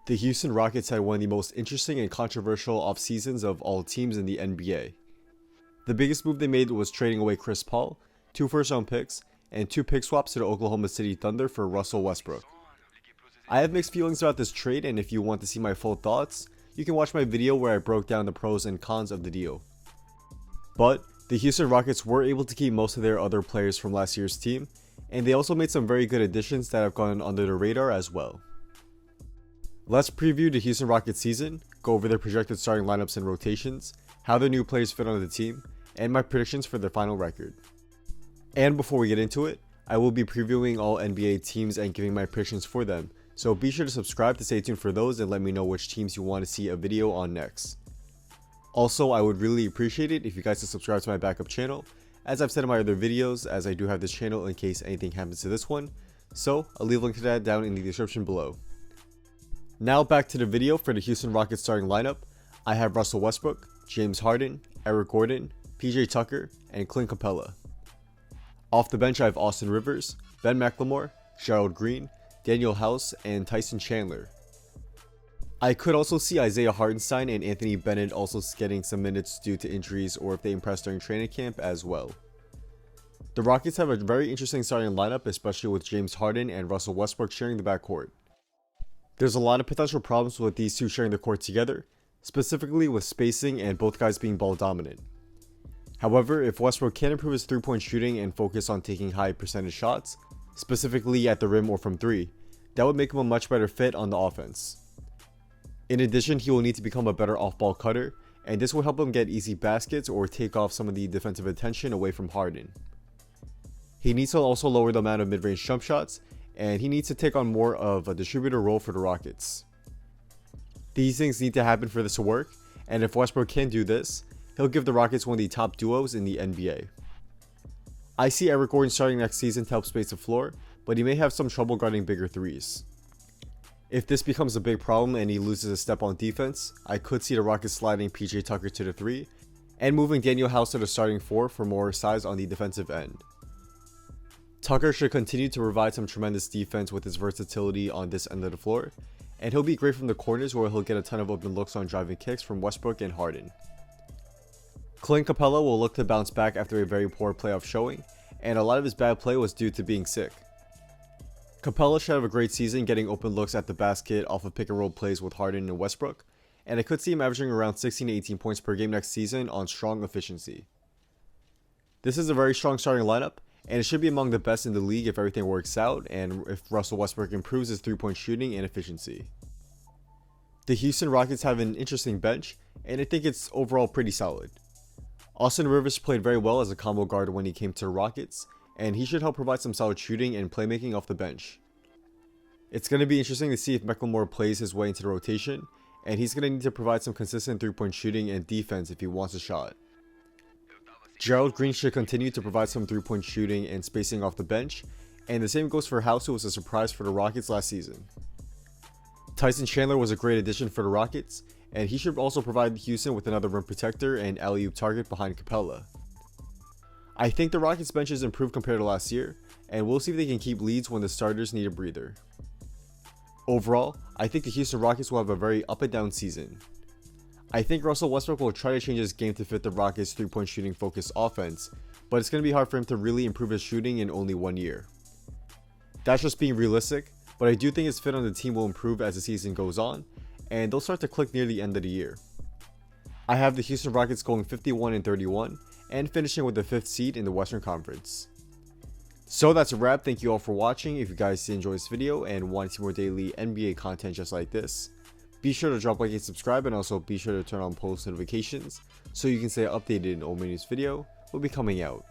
The Houston Rockets had one of the most interesting and controversial off-seasons of all teams in the NBA. The biggest move they made was trading away Chris Paul, 2 first-round picks, and 2 pick swaps to the Oklahoma City Thunder for Russell Westbrook. I have mixed feelings about this trade, and if you want to see my full thoughts, you can watch my video where I broke down the pros and cons of the deal. But the Houston Rockets were able to keep most of their other players from last year's team, and they also made some very good additions that have gone under the radar as well. Let's preview the Houston Rockets season, go over their projected starting lineups and rotations, how the new players fit on the team, and my predictions for their final record. And before we get into it, I will be previewing all NBA teams and giving my predictions for them, so be sure to subscribe to stay tuned for those and let me know which teams you want to see a video on next. Also, I would really appreciate it if you guys could subscribe to my backup channel, as I've said in my other videos, as I do have this channel in case anything happens to this one, so I'll leave a link to that down in the description below. Now back to the video for the Houston Rockets starting lineup. I have Russell Westbrook, James Harden, Eric Gordon, PJ Tucker, and Clint Capella. Off the bench I have Austin Rivers, Ben McLemore, Gerald Green, Daniel House, and Tyson Chandler. I could also see Isaiah Hartenstein and Anthony Bennett also getting some minutes due to injuries or if they impress during training camp as well. The Rockets have a very interesting starting lineup, especially with James Harden and Russell Westbrook sharing the backcourt. There's a lot of potential problems with these two sharing the court together, specifically with spacing and both guys being ball dominant. However, if Westbrook can improve his 3-point shooting and focus on taking high percentage shots, specifically at the rim or from 3, that would make him a much better fit on the offense. In addition, he will need to become a better off-ball cutter, and this will help him get easy baskets or take off some of the defensive attention away from Harden. He needs to also lower the amount of mid-range jump shots, and he needs to take on more of a distributor role for the Rockets. These things need to happen for this to work, and if Westbrook can do this, he'll give the Rockets one of the top duos in the NBA. I see Eric Gordon starting next season to help space the floor, but he may have some trouble guarding bigger threes. If this becomes a big problem and he loses a step on defense, I could see the Rockets sliding PJ Tucker to the 3, and moving Daniel House to the starting 4 for more size on the defensive end. Tucker should continue to provide some tremendous defense with his versatility on this end of the floor, and he'll be great from the corners where he'll get a ton of open looks on driving kicks from Westbrook and Harden. Clint Capella will look to bounce back after a very poor playoff showing, and a lot of his bad play was due to being sick. Capella should have a great season getting open looks at the basket off of pick and roll plays with Harden and Westbrook, and I could see him averaging around 16 to 18 points per game next season on strong efficiency. This is a very strong starting lineup, and it should be among the best in the league if everything works out and if Russell Westbrook improves his 3-point shooting and efficiency. The Houston Rockets have an interesting bench, and I think it's overall pretty solid. Austin Rivers played very well as a combo guard when he came to the Rockets, and he should help provide some solid shooting and playmaking off the bench. It's going to be interesting to see if McLemore plays his way into the rotation, and he's going to need to provide some consistent 3-point shooting and defense if he wants a shot. Gerald Green should continue to provide some 3-point shooting and spacing off the bench, and the same goes for House, who was a surprise for the Rockets last season. Tyson Chandler was a great addition for the Rockets, and he should also provide Houston with another rim protector and alley-oop target behind Capella. I think the Rockets bench has improved compared to last year, and we'll see if they can keep leads when the starters need a breather. Overall, I think the Houston Rockets will have a very up and down season. I think Russell Westbrook will try to change his game to fit the Rockets' 3-point shooting focused offense, but it's going to be hard for him to really improve his shooting in only 1 year. That's just being realistic, but I do think his fit on the team will improve as the season goes on, and they'll start to click near the end of the year. I have the Houston Rockets going 51-31 and finishing with the 5th seed in the Western Conference. So that's a wrap. Thank you all for watching. If you guys did enjoy this video and want to see more daily NBA content just like this, be sure to drop a like and subscribe, and also be sure to turn on post notifications so you can stay updated in all my news video will be coming out.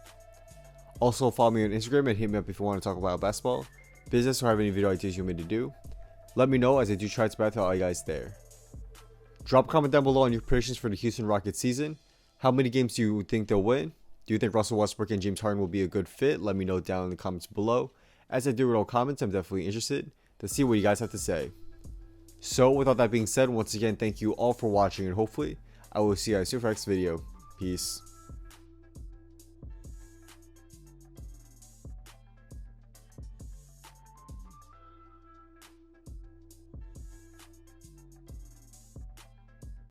Also follow me on Instagram and hit me up if you want to talk about basketball, business, or have any video ideas you want me to do. Let me know as I do try to battle all you guys there. Drop a comment down below on your predictions for the Houston Rockets season. How many games do you think they'll win? Do you think Russell Westbrook and James Harden will be a good fit? Let me know down in the comments below. As I do read all comments, I'm definitely interested to see what you guys have to say. So with all that being said, once again, thank you all for watching, and hopefully I will see you guys soon for the next video. Peace.